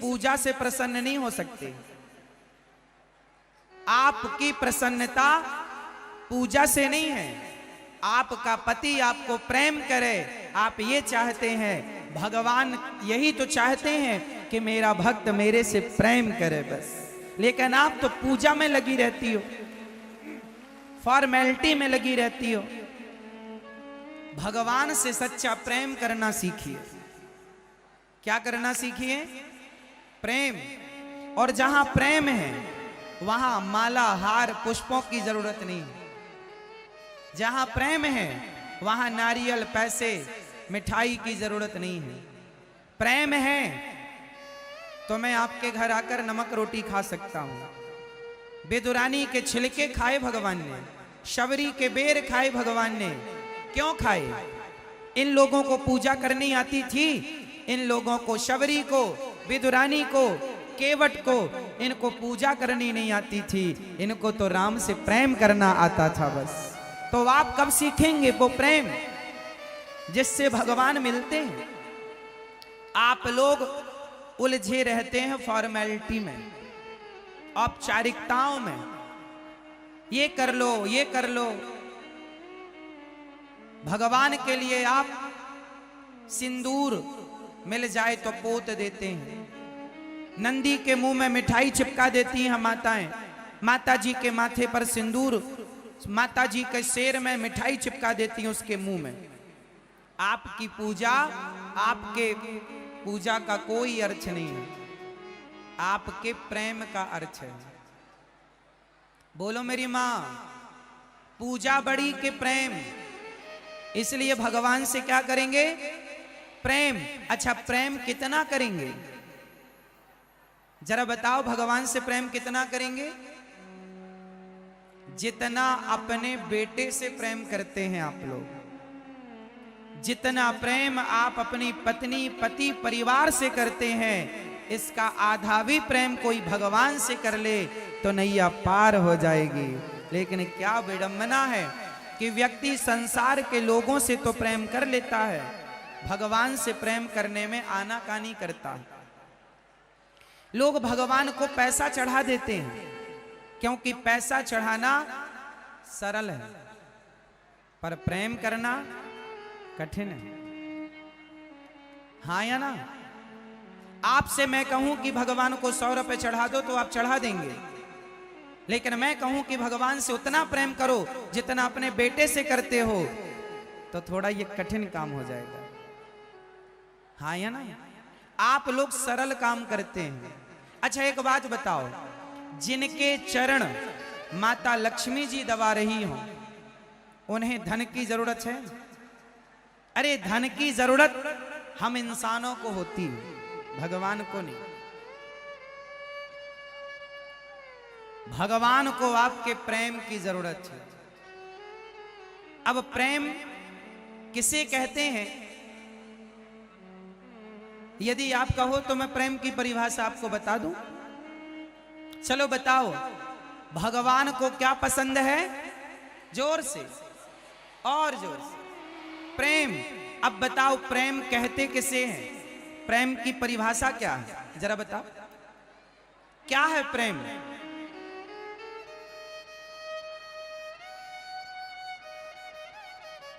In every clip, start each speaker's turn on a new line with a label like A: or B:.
A: पूजा से प्रसन्न नहीं हो सकते। आपकी प्रसन्नता पूजा से नहीं है। आपका पति आपको प्रेम करे, आप ये चाहते हैं, भगवान यही तो चाहते हैं कि मेरा भक्त मेरे से प्रेम करे बस। लेकिन आप तो पूजा में लगी रहती हो, फॉर्मेलिटी में लगी रहती हो। भगवान से सच्चा प्रेम करना सीखिए। क्या करना सीखिए? प्रेम। और जहां प्रेम है वहां माला हार पुष्पों की जरूरत नहीं। जहां प्रेम है वहां नारियल पैसे मिठाई की जरूरत नहीं है। प्रेम है तो मैं आपके घर आकर नमक रोटी खा सकता हूं। बेदुरानी के छिलके खाए भगवान ने, शबरी के बेर खाए भगवान ने। क्यों खाए? इन लोगों को पूजा करनी आती थी। इन लोगों को, शबरी को, बेदुरानी को, केवट को, इनको पूजा करनी नहीं आती थी। इनको तो राम से प्रेम करना आता था बस। तो आप कब सीखेंगे वो प्रेम जिससे भगवान मिलते हैं? आप लोग उलझे रहते हैं फॉर्मेलिटी में, औपचारिकताओं में। ये कर लो, ये कर लो। भगवान के लिए आप सिंदूर मिल जाए तो पोत देते हैं। नंदी के मुंह में मिठाई चिपका देती हैं माताएं। माता जी के माथे पर सिंदूर, माता जी के शेर में मिठाई चिपका देती हैं उसके मुंह में। आपकी पूजा, आपके पूजा का कोई अर्थ नहीं है, आपके प्रेम का अर्थ है। बोलो मेरी मां, पूजा बड़ी के प्रेम। इसलिए भगवान से क्या करेंगे? प्रेम। अच्छा, प्रेम कितना करेंगे? जरा बताओ, भगवान से प्रेम कितना करेंगे? जितना अपने बेटे से प्रेम करते हैं आप लोग, जितना प्रेम आप अपनी पत्नी, पति, परिवार से करते हैं, इसका आधा भी प्रेम कोई भगवान से कर ले तो नैया पार हो जाएगी। लेकिन क्या विडंबना है कि व्यक्ति संसार के लोगों से तो प्रेम कर लेता है, भगवान से प्रेम करने में आनाकानी करता है। लोग भगवान को पैसा चढ़ा देते हैं क्योंकि पैसा चढ़ाना सरल है, पर प्रेम करना कठिन है। हाँ या ना? आपसे मैं कहूं कि भगवान को 100 रुपए चढ़ा दो तो आप चढ़ा देंगे, लेकिन मैं कहूं कि भगवान से उतना प्रेम करो जितना अपने बेटे से करते हो, तो थोड़ा ये कठिन काम हो जाएगा। हाँ या ना? आप लोग सरल काम करते हैं। अच्छा, एक बात बताओ, जिनके चरण माता लक्ष्मी जी दबा रही हो, उन्हें धन की जरूरत है? अरे धन की जरूरत हम इंसानों को होती है, भगवान को नहीं। भगवान को आपके प्रेम की जरूरत है। अब प्रेम किसे कहते हैं? यदि आप कहो तो मैं प्रेम की परिभाषा आपको बता दूं। चलो बताओ, भगवान को क्या पसंद है? जोर से और जोर से। प्रेम। अब बताओ, प्रेम कहते किसे हैं? प्रेम की परिभाषा क्या है? जरा बताओ, क्या है प्रेम?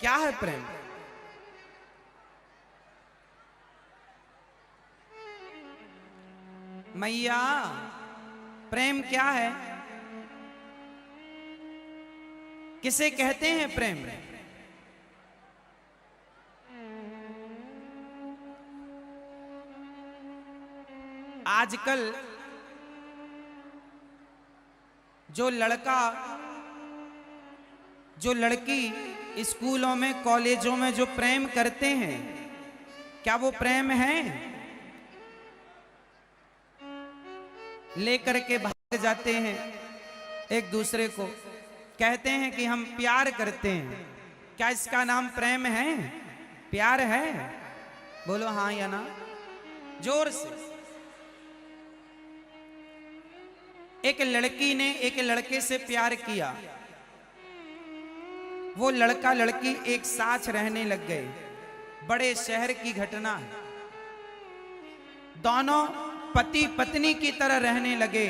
A: क्या है प्रेम? मैया, प्रेम क्या है? किसे कहते हैं प्रेम? आजकल जो लड़का, जो लड़की स्कूलों में, कॉलेजों में जो प्रेम करते हैं, क्या वो प्रेम है? लेकर के भाग जाते हैं एक दूसरे को, कहते हैं कि हम प्यार करते हैं। क्या इसका नाम प्रेम है? प्यार है? बोलो हाँ या ना, जोर से। एक लड़की ने एक लड़के से प्यार किया, वो लड़का लड़की एक साथ रहने लग गए। बड़े शहर की घटना है। दोनों पति पत्नी की तरह रहने लगे।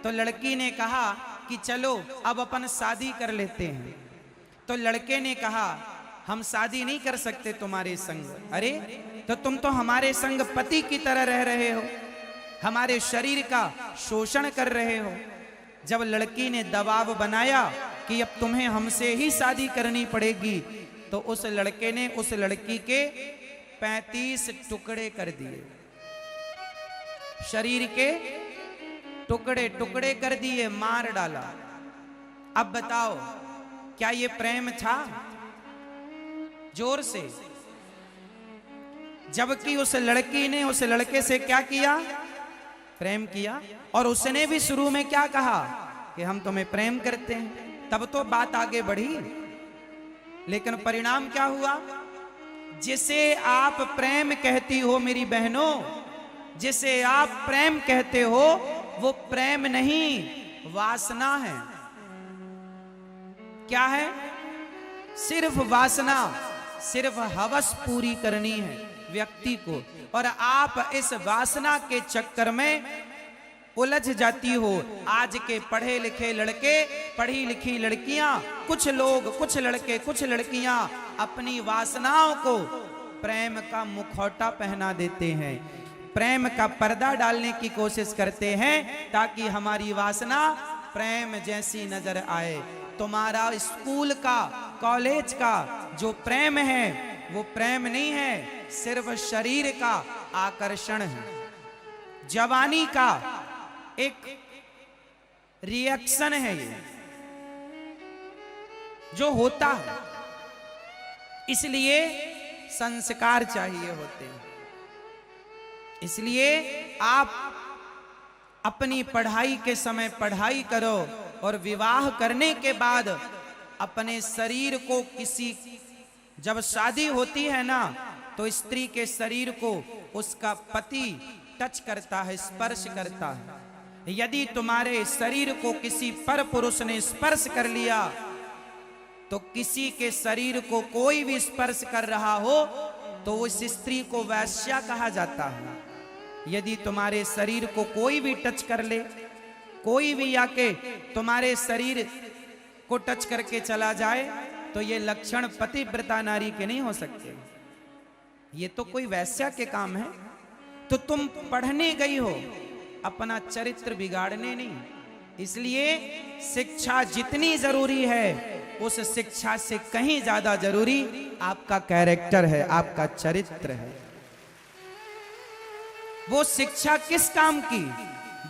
A: तो लड़की ने कहा कि चलो अब अपन शादी कर लेते हैं। तो लड़के ने कहा हम शादी नहीं कर सकते तुम्हारे संग। अरे तो तुम तो हमारे संग पति की तरह रह रहे हो, हमारे शरीर का शोषण कर रहे हो। जब लड़की ने दबाव बनाया कि अब तुम्हें हमसे ही शादी करनी पड़ेगी, तो उस लड़के ने उस लड़की के 35 टुकड़े कर दिए, शरीर के टुकड़े टुकड़े कर दिए, मार डाला। अब बताओ क्या ये प्रेम था? जोर से। जबकि उस लड़की ने उस लड़के से क्या किया? प्रेम किया। और उसने भी शुरू में क्या कहा कि हम तुम्हें प्रेम करते हैं, तब तो बात आगे बढ़ी। लेकिन परिणाम क्या हुआ? जिसे आप प्रेम कहती हो मेरी बहनों, जिसे आप प्रेम कहते हो वो प्रेम नहीं, वासना है। क्या है? सिर्फ वासना, सिर्फ हवस पूरी करनी है व्यक्ति को। और आप इस वासना के चक्कर में उलझ जाती हो। आज के पढ़े लिखे लड़के, पढ़ी लिखी लड़कियां, कुछ लोग, कुछ लड़के, कुछ लड़कियां अपनी वासनाओं को प्रेम का मुखौटा पहना देते हैं, प्रेम का पर्दा डालने की कोशिश करते हैं ताकि हमारी वासना प्रेम जैसी नजर आए। तुम्हारा स्कूल का, कॉलेज का जो प्रेम है वो प्रेम नहीं है, सिर्फ शरीर का आकर्षण है, जवानी का एक रिएक्शन है ये जो होता है। इसलिए संस्कार चाहिए होते हैं। इसलिए आप अपनी पढ़ाई के समय पढ़ाई करो और विवाह करने के बाद अपने शरीर को किसी, जब शादी होती है ना तो स्त्री के शरीर को उसका पति टच करता है, स्पर्श करता है। यदि तुम्हारे शरीर को किसी पर पुरुष ने स्पर्श कर लिया तो किसी के शरीर को कोई भी स्पर्श कर रहा हो तो उस स्त्री को वैश्या कहा जाता है। यदि तुम्हारे शरीर को कोई भी टच कर ले, कोई भी आके तुम्हारे शरीर को टच करके चला जाए तो ये लक्षण पतिव्रता नारी के नहीं हो सकते। ये तो कोई वैश्या के काम है। तो तुम पढ़ने गई हो अपना चरित्र बिगाड़ने नहीं। इसलिए शिक्षा जितनी जरूरी है उस शिक्षा से कहीं ज्यादा जरूरी आपका कैरेक्टर है, आपका चरित्र है। वो शिक्षा किस काम की?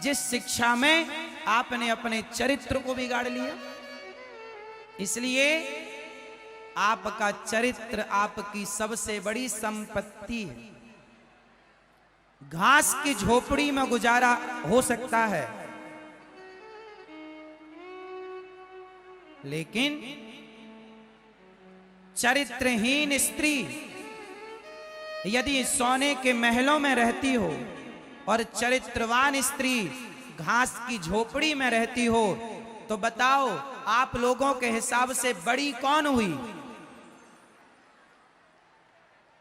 A: जिस शिक्षा में आपने अपने चरित्र को बिगाड़ लिया। इसलिए आपका चरित्र आपकी सबसे बड़ी संपत्ति है। घास की झोपड़ी में गुजारा हो सकता है, लेकिन चरित्रहीन स्त्री यदि सोने के महलों में रहती हो और चरित्रवान स्त्री घास की झोपड़ी में रहती हो, तो बताओ आप लोगों के हिसाब से बड़ी कौन हुई?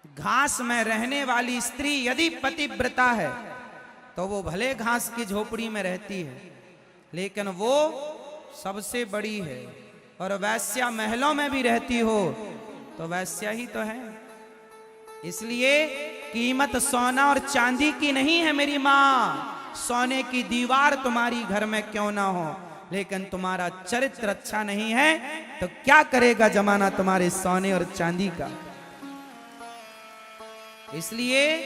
A: घास में रहने वाली स्त्री यदि पतिव्रता है तो वो भले घास की झोपड़ी में रहती है, लेकिन वो सबसे बड़ी है। और वैश्या महलों में भी रहती हो तो वैश्या ही तो है। इसलिए कीमत सोना और चांदी की नहीं है मेरी मां। सोने की दीवार तुम्हारी घर में क्यों ना हो, लेकिन तुम्हारा चरित्र अच्छा नहीं है तो क्या करेगा जमाना तुम्हारे सोने और चांदी का। इसलिए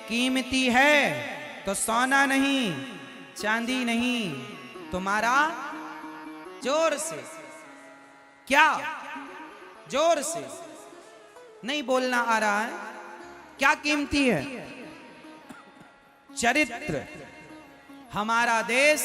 A: कीमती है तो सोना नहीं, चांदी नहीं, तुम्हारा जोर से, क्या जोर से नहीं बोलना आ रहा है? क्या कीमती है? चरित्र। हमारा देश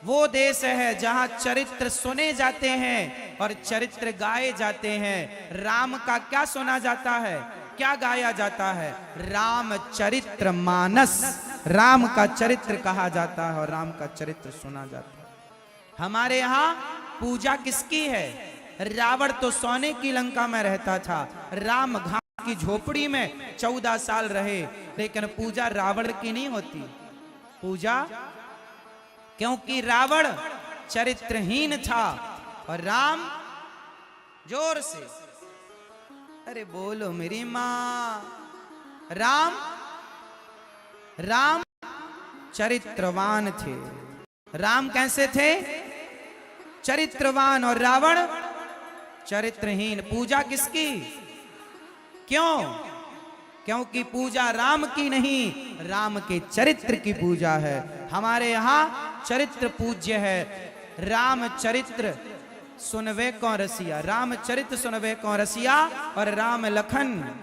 A: वो देश है जहां चरित्र सुने जाते हैं और चरित्र गाए जाते हैं। राम का क्या सुना जाता है, क्या गाया जाता है? रामचरित्र मानस, राम का चरित्र कहा जाता है और राम का चरित्र सुना जाता है। हमारे यहाँ पूजा किसकी है? रावण तो सोने की लंका में रहता था, राम की झोपड़ी में 14 साल रहे, लेकिन पूजा रावण की नहीं होती। पूजा क्योंकि रावण चरित्रहीन था और राम, जोर से अरे बोलो मेरी मां, राम चरित्रवान थे। राम कैसे थे? चरित्रवान, और रावण चरित्रहीन। पूजा किसकी? क्यों? क्योंकि पूजा राम की नहीं, राम के चरित्र की पूजा है। हमारे यहां चरित्र पूज्य है। राम चरित्र सुनवे कौन रसिया, राम चरित्र सुनवे कौन रसिया, और राम लखन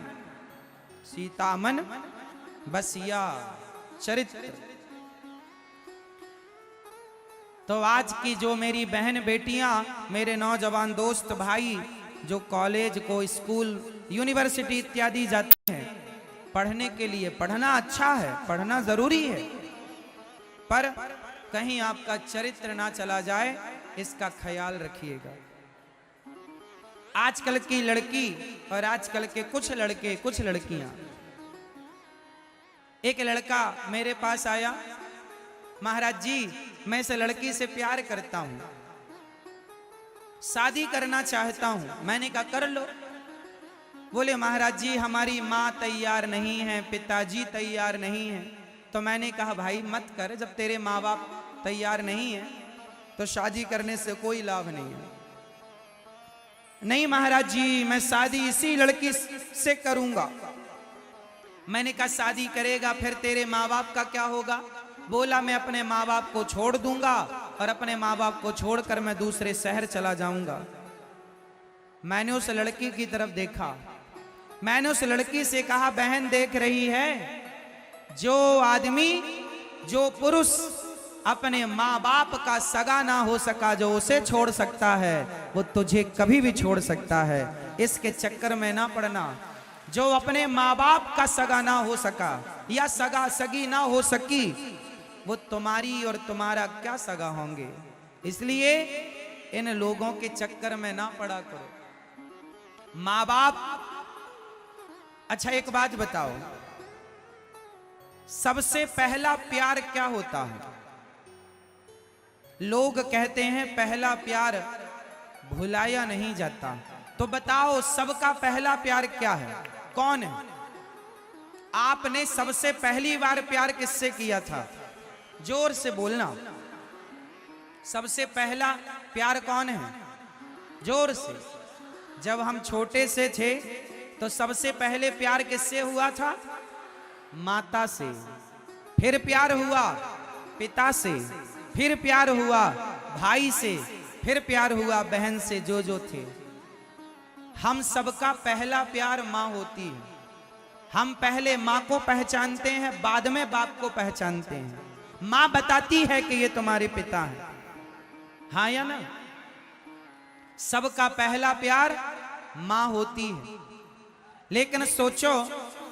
A: सीता मन बसिया। चरित्र। तो आज की जो मेरी बहन बेटियां, मेरे नौजवान दोस्त भाई जो कॉलेज को, स्कूल, यूनिवर्सिटी इत्यादि जाते हैं पढ़ने के लिए, पढ़ना अच्छा है, पढ़ना जरूरी है, पर कहीं आपका चरित्र ना चला जाए, इसका ख्याल रखिएगा। आजकल की लड़की और आजकल के कुछ लड़के, कुछ लड़कियां, एक लड़का मेरे पास आया, महाराज जी मैं इस लड़की से प्यार करता हूं, शादी करना चाहता हूं। मैंने कहा कर लो। बोले महाराज जी हमारी माँ तैयार नहीं है, पिताजी तैयार नहीं है। तो मैंने कहा भाई मत कर, जब तेरे माँ बाप तैयार नहीं है तो शादी करने से कोई लाभ नहीं है। नहीं महाराज जी मैं शादी इसी लड़की से करूंगा। मैंने कहा शादी करेगा फिर तेरे माँ बाप का क्या होगा? बोला मैं अपने माँ बाप को छोड़ दूंगा और अपने माँ बाप को छोड़कर मैं दूसरे शहर चला जाऊंगा। मैंने उस लड़की की तरफ देखा, मैंने उस लड़की से कहा बहन देख रही है, जो आदमी, जो पुरुष अपने माँ बाप का सगा ना हो सका, जो उसे छोड़ सकता है, वो तुझे कभी भी छोड़ सकता है। इसके चक्कर में ना पड़ना। जो अपने माँ बाप का सगा ना हो सका या सगा सगी ना हो सकी, वो तुम्हारी और तुम्हारा क्या सगा होंगे। इसलिए इन लोगों के चक्कर में ना पड़ा करो। माँ बाप, अच्छा एक बात बताओ, सबसे पहला प्यार क्या होता है? लोग कहते हैं पहला प्यार भुलाया नहीं जाता। तो बताओ सबका पहला प्यार क्या है? कौन है? आपने सबसे पहली बार प्यार किससे किया था? जोर से बोलना। सबसे पहला प्यार कौन है? जोर से। जब हम छोटे से थे तो सबसे पहले प्यार किससे हुआ था? माता से। फिर प्यार हुआ पिता से, फिर प्यार हुआ भाई से, फिर प्यार हुआ बहन से, जो थे। हम सबका पहला प्यार माँ होती है। हम पहले माँ को पहचानते हैं, बाद में बाप को पहचानते हैं। माँ बताती है कि ये तुम्हारे पिता हैं, हाँ या ना? सबका पहला प्यार माँ होती है। लेकिन सोचो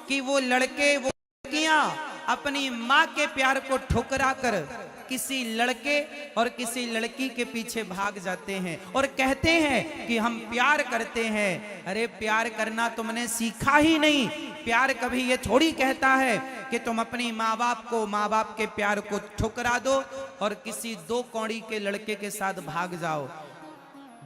A: कि वो लड़के, वो लड़कियां अपनी माँ के प्यार को ठुकरा कर किसी लड़के और किसी लड़की के पीछे भाग जाते हैं और कहते हैं कि हम प्यार करते हैं। अरे प्यार करना तुमने सीखा ही नहीं। प्यार कभी ये थोड़ी कहता है कि तुम अपनी माँ बाप को, माँ बाप के प्यार को ठुकरा दो और किसी दो कौड़ी के लड़के के साथ भाग जाओ।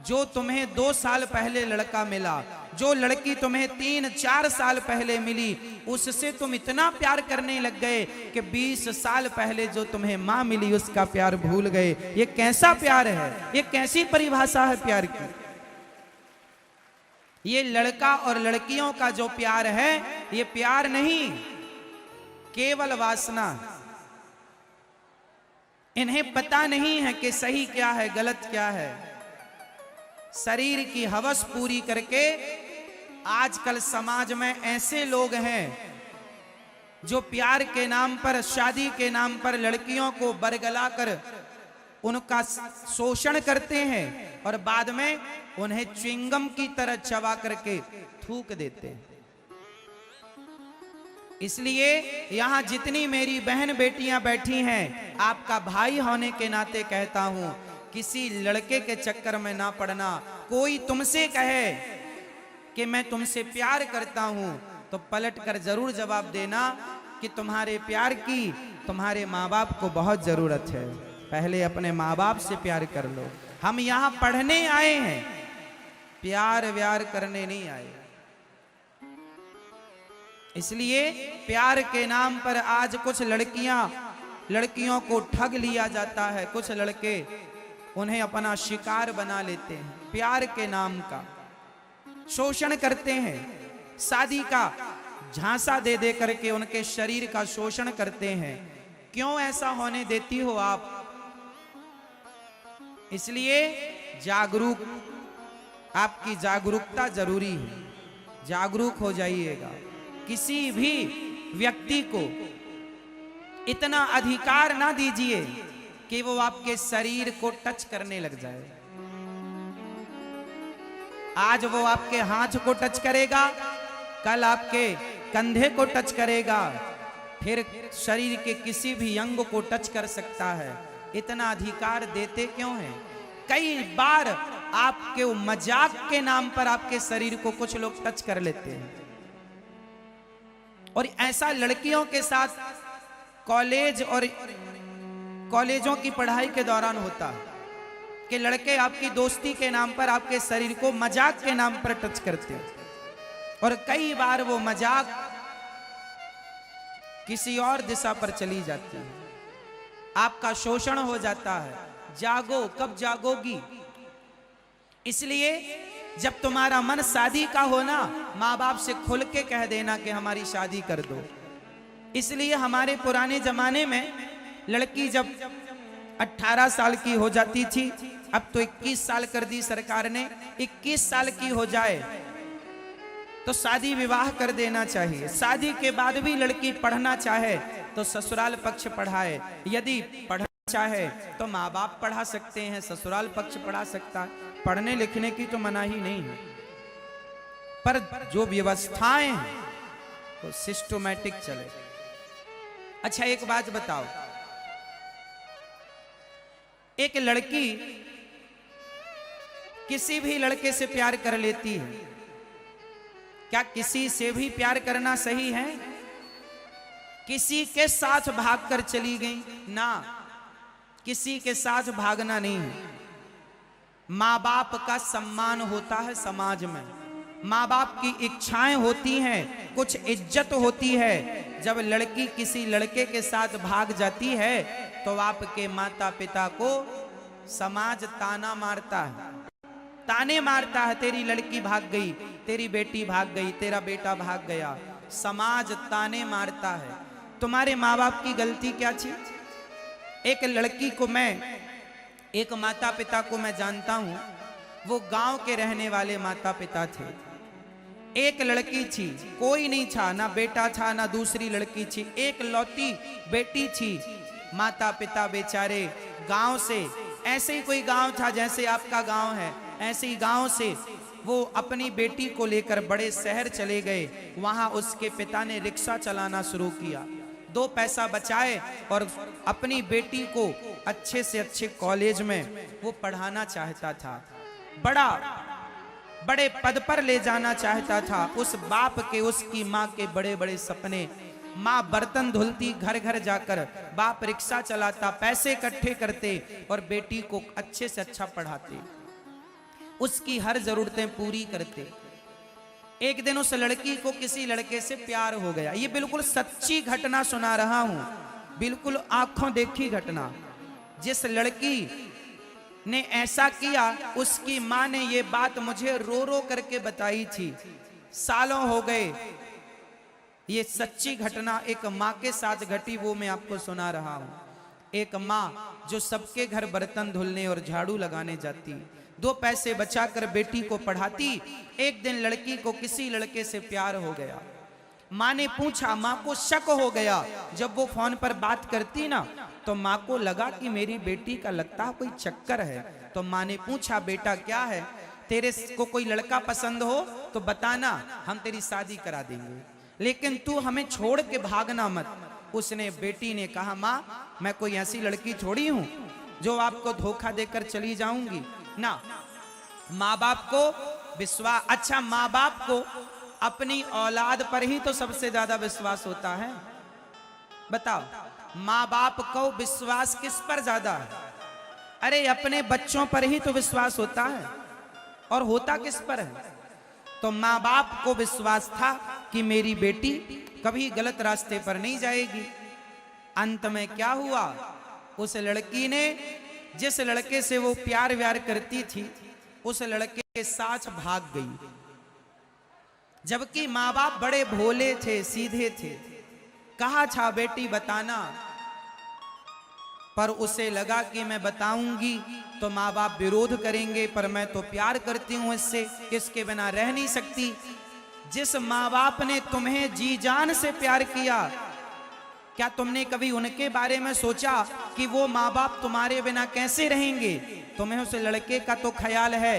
A: जो तुम्हें 2 साल पहले लड़का मिला, जो लड़की तुम्हें 3-4 साल पहले मिली, उससे तुम इतना प्यार करने लग गए कि 20 साल पहले जो तुम्हें माँ मिली उसका प्यार भूल गए। ये कैसा प्यार है? ये कैसी परिभाषा है प्यार की? ये लड़का और लड़कियों का जो प्यार है, ये प्यार नहीं, केवल वासना। इन्हें पता नहीं है कि सही क्या है, गलत क्या है। शरीर की हवस पूरी करके आजकल समाज में ऐसे लोग हैं जो प्यार के नाम पर, शादी के नाम पर लड़कियों को बरगलाकर उनका शोषण करते हैं और बाद में उन्हें च्युइंगम की तरह चबा करके थूक देते हैं। इसलिए यहां जितनी मेरी बहन बेटियां बैठी हैं, आपका भाई होने के नाते कहता हूं, किसी लड़के के चक्कर में ना पड़ना। कोई तुमसे कहे कि मैं तुमसे प्यार करता हूं, तो पलट कर जरूर जवाब देना कि तुम्हारे प्यार की तुम्हारे माँ बाप को बहुत जरूरत है। पहले अपने माँ बाप से प्यार कर लो। हम यहाँ पढ़ने आए हैं, प्यार व्यार करने नहीं आए। इसलिए प्यार के नाम पर आज कुछ लड़कियों को ठग लिया जाता है, कुछ लड़के उन्हें अपना शिकार बना लेते हैं, प्यार के नाम का शोषण करते हैं, शादी का झांसा दे दे करके उनके शरीर का शोषण करते हैं। क्यों ऐसा होने देती हो आप? इसलिए आपकी जागरूकता जरूरी है, जागरूक हो जाइएगा। किसी भी व्यक्ति को इतना अधिकार ना दीजिए कि वो आपके शरीर को टच करने लग जाए। आज वो आपके हाथ को टच करेगा, कल आपके कंधे को टच करेगा, फिर शरीर के किसी भी अंग को टच कर सकता है। इतना अधिकार देते क्यों हैं? कई बार आपके मजाक के नाम पर आपके शरीर को कुछ लोग टच कर लेते हैं। और ऐसा लड़कियों के साथ कॉलेजों की पढ़ाई के दौरान होता है कि लड़के आपकी दोस्ती के नाम पर आपके शरीर को मजाक के नाम पर टच करते हैं, और कई बार वो मजाक किसी और दिशा पर चली जाती है, आपका शोषण हो जाता है। जागो, कब जागोगी? इसलिए जब तुम्हारा मन शादी का हो ना, माँ बाप से खुल के कह देना कि हमारी शादी कर दो। इसलिए हमारे पुराने जमाने में लड़की जब 18 साल की हो जाती थी, अब तो 21 साल कर दी सरकार ने, 21 साल की हो जाए तो शादी विवाह कर देना चाहिए। शादी के बाद भी लड़की पढ़ना चाहे तो ससुराल पक्ष पढ़ाए, यदि पढ़ना चाहे तो माँ बाप पढ़ा सकते हैं, ससुराल पक्ष पढ़ा सकता है। पढ़ने लिखने की तो मनाही नहीं है, पर जो व्यवस्थाएं हैं वो सिस्टमैटिक चले। अच्छा एक बात बताओ, एक लड़की किसी भी लड़के से प्यार कर लेती है, क्या किसी से भी प्यार करना सही है? किसी के साथ भागकर चली गई ना, किसी के साथ भागना नहीं है। माँ बाप का सम्मान होता है समाज में, माँ बाप की इच्छाएं होती हैं, कुछ इज्जत होती है। जब लड़की किसी लड़के के साथ भाग जाती है तो आपके माता पिता को समाज ताना मारता है, ताने मारता है, तेरी लड़की भाग गई, तेरी बेटी भाग गई, तेरा बेटा भाग गया। समाज ताने मारता है। तुम्हारे माँ बाप की गलती क्या थी? एक लड़की को एक माता पिता को मैं जानता हूं, वो गांव के रहने वाले माता पिता थे। एक लड़की थी, कोई नहीं था, ना बेटा था ना दूसरी लड़की थी, एक लौती बेटी थी। माता पिता बेचारे गांव से, ऐसे ही कोई गांव था जैसे आपका गांव है, ऐसे ही गांव से वो अपनी बेटी को लेकर बड़े शहर चले गए। वहां उसके पिता ने रिक्शा चलाना शुरू किया, 2 पैसा बचाए और अपनी बेटी को अच्छे से अच्छे कॉलेज में वो पढ़ाना चाहता था, बड़े पद पर ले जाना चाहता था। उस बाप के, उसकी माँ के बड़े बड़े सपने। माँ बर्तन धुलती घर घर जाकर, बाप रिक्शा चलाता, पैसे इकट्ठे करते और बेटी को अच्छे से अच्छा पढ़ाते, उसकी हर जरूरतें पूरी करते। एक दिन उस लड़की को किसी लड़के से प्यार हो गया। ये बिल्कुल सच्ची घटना सुना रहा हूं, बिल्कुल आंखों देखी घटना। जिस लड़की ने ऐसा किया, उसकी मां ने ये बात मुझे रो रो करके बताई थी। सालों हो गए, ये सच्ची घटना एक माँ के साथ घटी, वो मैं आपको सुना रहा हूं। एक माँ जो सबके घर बर्तन धुलने और झाड़ू लगाने जाती, 2 पैसे बचाकर बेटी को पढ़ाती। एक दिन लड़की को किसी लड़के से प्यार हो गया। माँ ने पूछा, माँ को शक हो गया। जब वो फोन पर बात करती ना, तो माँ को लगा कि मेरी बेटी का लगता है कोई चक्कर है। तो माँ ने पूछा, बेटा क्या है, तेरे को कोई लड़का पसंद हो तो बताना, हम तेरी शादी करा देंगे, लेकिन तू हमें छोड़ के भागना मत। उसने, बेटी ने कहा, माँ मैं कोई ऐसी लड़की थोड़ी हूं जो आपको धोखा देकर चली जाऊंगी ना। माँ बाप को विश्वास, अच्छा माँ बाप को अपनी औलाद पर ही तो सबसे ज्यादा विश्वास होता है। बताओ, माँ बाप को विश्वास किस पर ज्यादा है? अरे अपने बच्चों पर ही तो विश्वास होता है, और होता किस पर है? तो माँ बाप को विश्वास था कि मेरी बेटी कभी गलत रास्ते पर नहीं जाएगी। अंत में क्या हुआ? उस लड़की ने, जिस लड़के से वो प्यार व्यार करती थी, उस लड़के के साथ भाग गई। जबकि माँ बाप बड़े भोले थे, सीधे थे। कहा था बेटी बताना, पर उसे लगा कि मैं बताऊंगी तो माँ बाप विरोध करेंगे, पर मैं तो प्यार करती हूं इससे, इसके बिना रह नहीं सकती। जिस माँ बाप ने तुम्हें जी जान से प्यार किया, क्या तुमने कभी उनके बारे में सोचा कि वो माँ बाप तुम्हारे बिना कैसे रहेंगे? तुम्हें उस लड़के का तो ख्याल है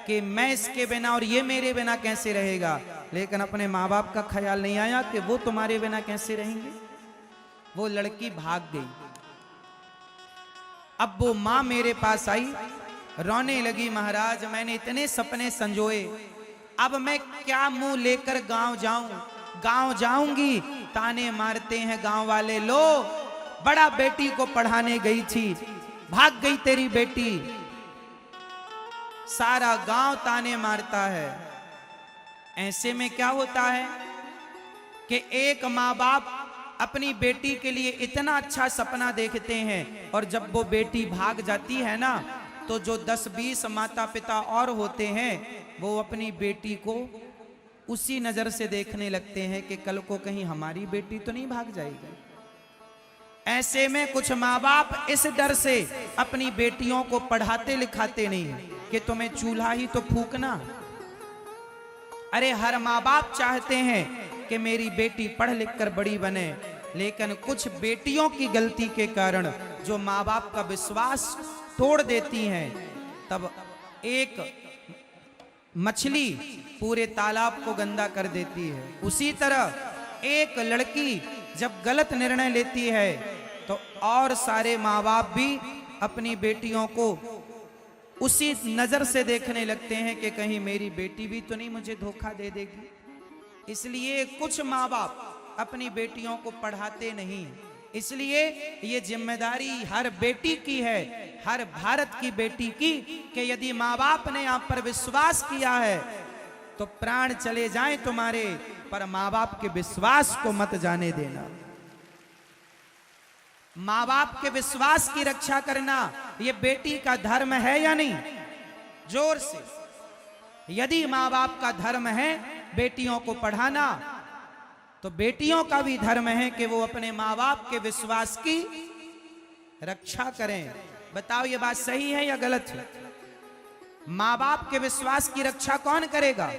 A: कि मैं इसके बिना और ये मेरे बिना कैसे रहेगा, लेकिन अपने माँ बाप का ख्याल नहीं आया कि वो तुम्हारे बिना कैसे रहेंगे। वो लड़की भाग गई। अब वो माँ मेरे पास आई, रोने लगी, महाराज मैंने इतने सपने संजोए, अब मैं क्या मुंह लेकर गांव जाऊं? गांव जाऊंगी, ताने मारते हैं गांव वाले, लो बड़ा बेटी को पढ़ाने गई थी, भाग गई तेरी बेटी। सारा गांव ताने मारता है। ऐसे में क्या होता है कि एक माँ बाप अपनी बेटी के लिए इतना अच्छा सपना देखते हैं, और जब वो बेटी भाग जाती है ना, तो जो 10-20 माता पिता और होते हैं, वो अपनी बेटी को उसी नजर से देखने लगते हैं कि कल को कहीं हमारी बेटी तो नहीं भाग जाएगी। ऐसे में कुछ माँ बाप इस डर से अपनी बेटियों को पढ़ाते लिखाते नहीं कि तुम्हें चूल्हा ही तो फूकना। अरे हर माँ बाप चाहते हैं कि मेरी बेटी पढ़ लिख कर बड़ी बने, लेकिन कुछ बेटियों की गलती के कारण जो माँ बाप का विश्वास तोड़ देती हैं, तब एक मछली पूरे तालाब को गंदा कर देती है। उसी तरह एक लड़की जब गलत निर्णय लेती है, तो और सारे माँ बाप भी अपनी बेटियों को उसी नजर से देखने लगते हैं कि कहीं मेरी बेटी भी तो नहीं मुझे धोखा दे देगी। इसलिए कुछ माँ बाप अपनी बेटियों को पढ़ाते नहीं। इसलिए ये जिम्मेदारी हर बेटी की है, हर भारत की बेटी की, कि यदि माँ बाप ने आप पर विश्वास किया है तो प्राण चले जाएं तुम्हारे, पर माँ बाप के विश्वास को मत जाने देना। माँ बाप के विश्वास की रक्षा करना ये बेटी का धर्म है या नहीं? जोर से। यदि माँ बाप का धर्म है बेटियों को पढ़ाना, तो बेटियों का भी धर्म है कि वो अपने माँ बाप के विश्वास की रक्षा करें। बताओ ये बात सही है या गलत है? माँ बाप के विश्वास की रक्षा कौन करेगा?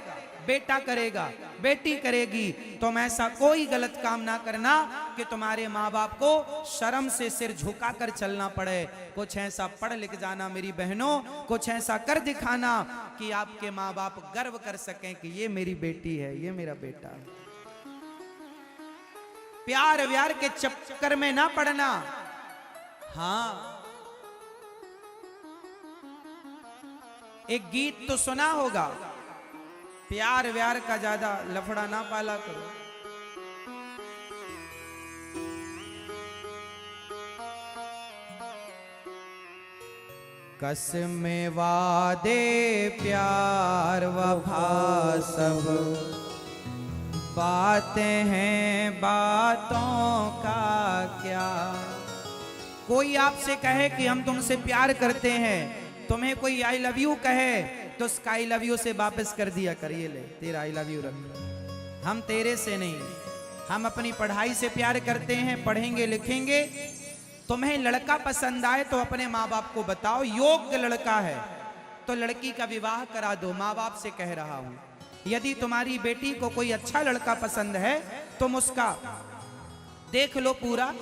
A: बेटा करेगा, बेटी करेगी। तुम ऐसा कोई गलत काम ना करना कि तुम्हारे माँ बाप को शर्म से सिर झुकाकर चलना पड़े। कुछ ऐसा पढ़ लिख जाना मेरी बहनों, कुछ ऐसा कर दिखाना कि आपके माँ बाप गर्व कर सकें कि ये मेरी बेटी है, ये मेरा बेटा है। प्यार व्यार के चक्कर में ना पड़ना। हाँ, एक गीत तो सुना होगा, प्यार व्यार का ज्यादा लफड़ा ना पाला करो। कसमे वादे प्यार वफा सब बातें हैं, बातों का क्या। कोई आपसे कहे कि हम तुमसे प्यार करते हैं, तुम्हें कोई आई लव यू कहे तो उसका आई लव यू से वापस कर दिया करिए, ले तेरा आई लव यू रख। हम तेरे से नहीं, हम अपनी पढ़ाई से प्यार करते हैं, पढ़ेंगे लिखेंगे। तुम्हें लड़का पसंद आए तो अपने माँ बाप को बताओ, योग्य लड़का है तो लड़की का विवाह करा दो। माँ बाप से कह रहा हूं, यदि तुम्हारी बेटी को कोई अच्छा लड़का पसंद है, तुम उसका देख लो, पूरा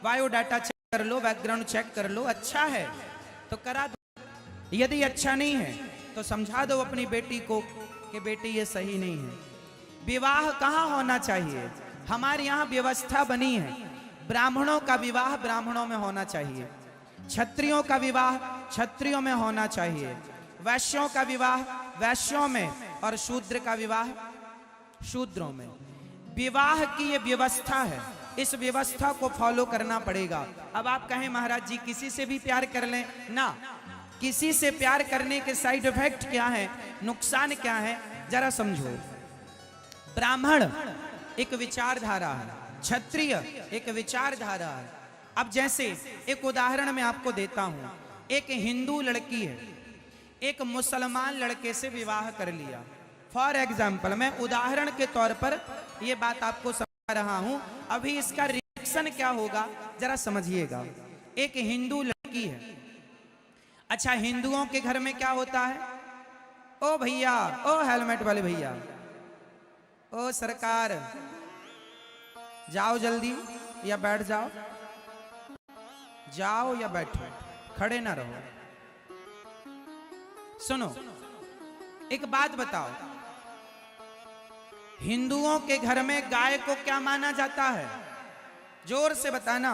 A: बायोडाटा चेक कर लो, बैकग्राउंड चेक कर लो, अच्छा है तो करा दो। यदि अच्छा नहीं है तो समझा दो अपनी बेटी को कि बेटी ये सही नहीं है। विवाह कहाँ होना चाहिए? हमारे यहाँ व्यवस्था बनी है, ब्राह्मणों का विवाह ब्राह्मणों में होना चाहिए, क्षत्रियों का विवाह क्षत्रियों में होना चाहिए, वैश्यों का विवाह वैश्यों में, और शूद्र का विवाह शूद्रों में। विवाह की ये व्यवस्था है, इस व्यवस्था को फॉलो करना पड़ेगा। अब आप कहें महाराज जी किसी से भी प्यार कर लें ना, किसी से प्यार करने के साइड इफेक्ट क्या है, नुकसान क्या है, जरा समझो। ब्राह्मण एक विचारधारा है, क्षत्रिय एक विचारधारा है। अब जैसे एक उदाहरण मैं आपको देता हूं, एक हिंदू लड़की है, एक मुसलमान लड़के से विवाह कर लिया। फॉर एग्जाम्पल, मैं उदाहरण के तौर पर यह बात आपको समझा रहा हूं, अभी इसका रिएक्शन क्या होगा जरा समझिएगा। एक हिंदू लड़की है, अच्छा हिंदुओं के घर में क्या होता है, ओ भैया, ओ हेलमेट वाले भैया, ओ सरकार, जाओ जल्दी या बैठ जाओ, जाओ या बैठो, खड़े ना रहो। सुनो एक बात बताओ, हिंदुओं के घर में गाय को क्या माना जाता है, जोर से बताना।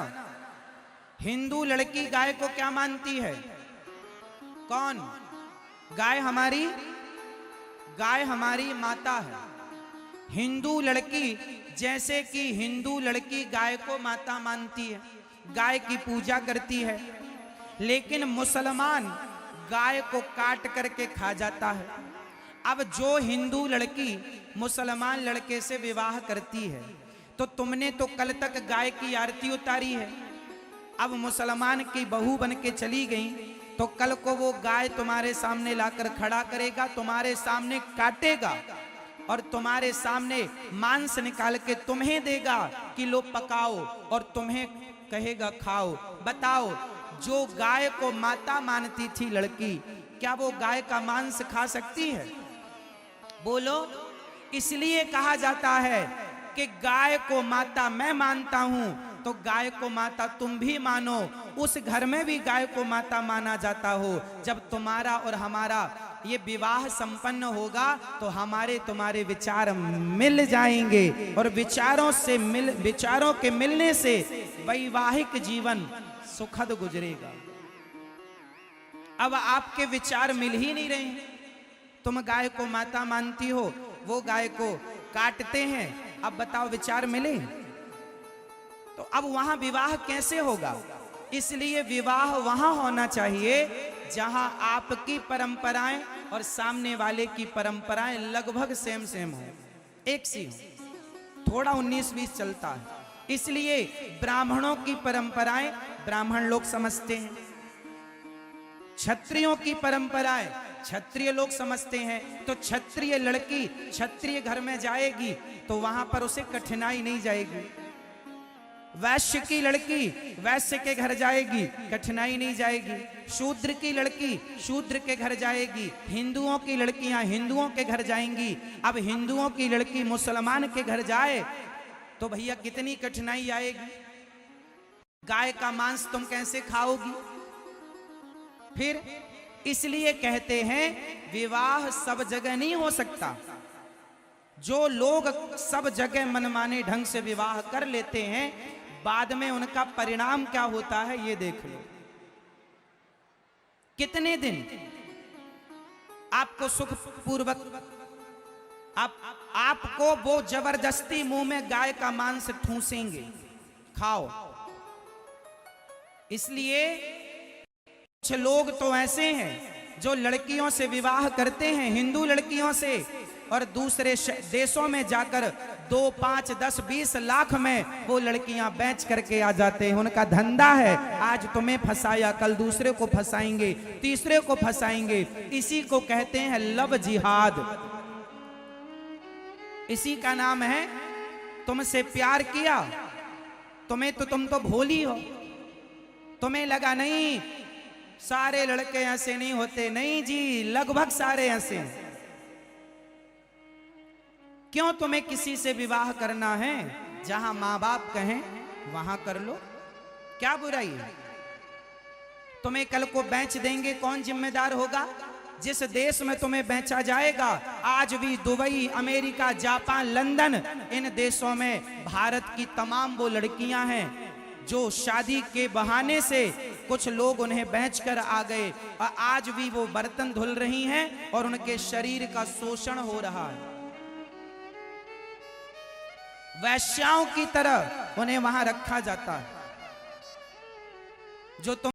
A: हिंदू लड़की गाय को क्या मानती है, कौन? गाय हमारी माता है। हिंदू लड़की, जैसे कि हिंदू लड़की गाय को माता मानती है, गाय की पूजा करती है, लेकिन मुसलमान गाय को काट करके खा जाता है। अब जो हिंदू लड़की मुसलमान लड़के से विवाह करती है, तो तुमने तो कल तक गाय की आरती उतारी है, अब मुसलमान की बहू बन के चली गई, तो कल को वो गाय तुम्हारे सामने लाकर खड़ा करेगा, तुम्हारे सामने काटेगा और तुम्हारे सामने मांस निकाल के तुम्हें देगा कि लो पकाओ, और तुम्हें कहेगा खाओ। बताओ, जो गाय को माता मानती थी लड़की, क्या वो गाय का मांस खा सकती है? बोलो। इसलिए कहा जाता है कि गाय को माता मैं मानता हूं, तो गाय को माता तुम भी मानो। उस घर में भी गाय को माता माना जाता हो। जब तुम्हारा और हमारा ये विवाह संपन्न होगा, तो हमारे तुम्हारे विचार मिल जाएंगे, और विचारों के मिलने से वैवाहिक जीवन सुखद गुजरेगा। अब आपके विचार मिल ही नहीं रहे हैं। तुम गाय को माता मानती हो, वो गाय को काटते हैं, अब बताओ विचार मिले? तो अब वहां विवाह कैसे होगा? इसलिए विवाह वहां होना चाहिए जहां आपकी परंपराएं और सामने वाले की परंपराएं लगभग सेम हो, एक सी हो। थोड़ा 19-20 चलता है, इसलिए ब्राह्मणों की परंपराएं ब्राह्मण लोग समझते हैं, क्षत्रियों की परंपराएं क्षत्रिय लोग समझते हैं। तो क्षत्रिय लड़की क्षत्रिय घर में जाएगी तो वहां पर उसे कठिनाई नहीं जाएगी। वैश्य की लड़की वैश्य के घर जाएगी, कठिनाई नहीं जाएगी। शूद्र की लड़की शूद्र के घर जाएगी। हिंदुओं की लड़कियां हिंदुओं के घर जाएंगी। अब हिंदुओं की लड़की मुसलमान के घर जाए तो भैया कितनी कठिनाई आएगी। गाय का मांस तुम कैसे खाओगी? फिर इसलिए कहते हैं विवाह सब जगह नहीं हो सकता। जो लोग सब जगह मनमाने ढंग से विवाह कर लेते हैं, बाद में उनका परिणाम क्या होता है ये देख लो। कितने दिन आपको सुखपूर्वक आपको वो जबरदस्ती मुंह में गाय का मांस ठूसेंगे, खाओ। इसलिए कुछ लोग तो ऐसे हैं जो लड़कियों से विवाह करते हैं, हिंदू लड़कियों से, और दूसरे देशों में जाकर 2, 5, 10, 20 लाख में वो लड़कियां बेच करके आ जाते हैं। उनका धंधा है, आज तुम्हें फंसाया, कल दूसरे को फंसाएंगे, तीसरे को फंसाएंगे। इसी को कहते हैं लव जिहाद। इसी का नाम है तुमसे प्यार किया, तुम तो भोली हो, तुम्हें लगा नहीं सारे लड़के ऐसे नहीं होते। नहीं जी, लगभग सारे ऐसे हैं। क्यों तुम्हें किसी से विवाह करना है? जहां मां बाप कहें वहां कर लो, क्या बुराई है? तुम्हें कल को बेच देंगे, कौन जिम्मेदार होगा? जिस देश में तुम्हें बेचा जाएगा, आज भी दुबई, अमेरिका, जापान, लंदन, इन देशों में भारत की तमाम वो लड़कियां हैं जो शादी के बहाने से कुछ लोग उन्हें बेचकर आ गए, और आज भी वो बर्तन धुल रही हैं और उनके शरीर का शोषण हो रहा है। वैश्याओं की तरह उन्हें वहां रखा जाता है। जो तुम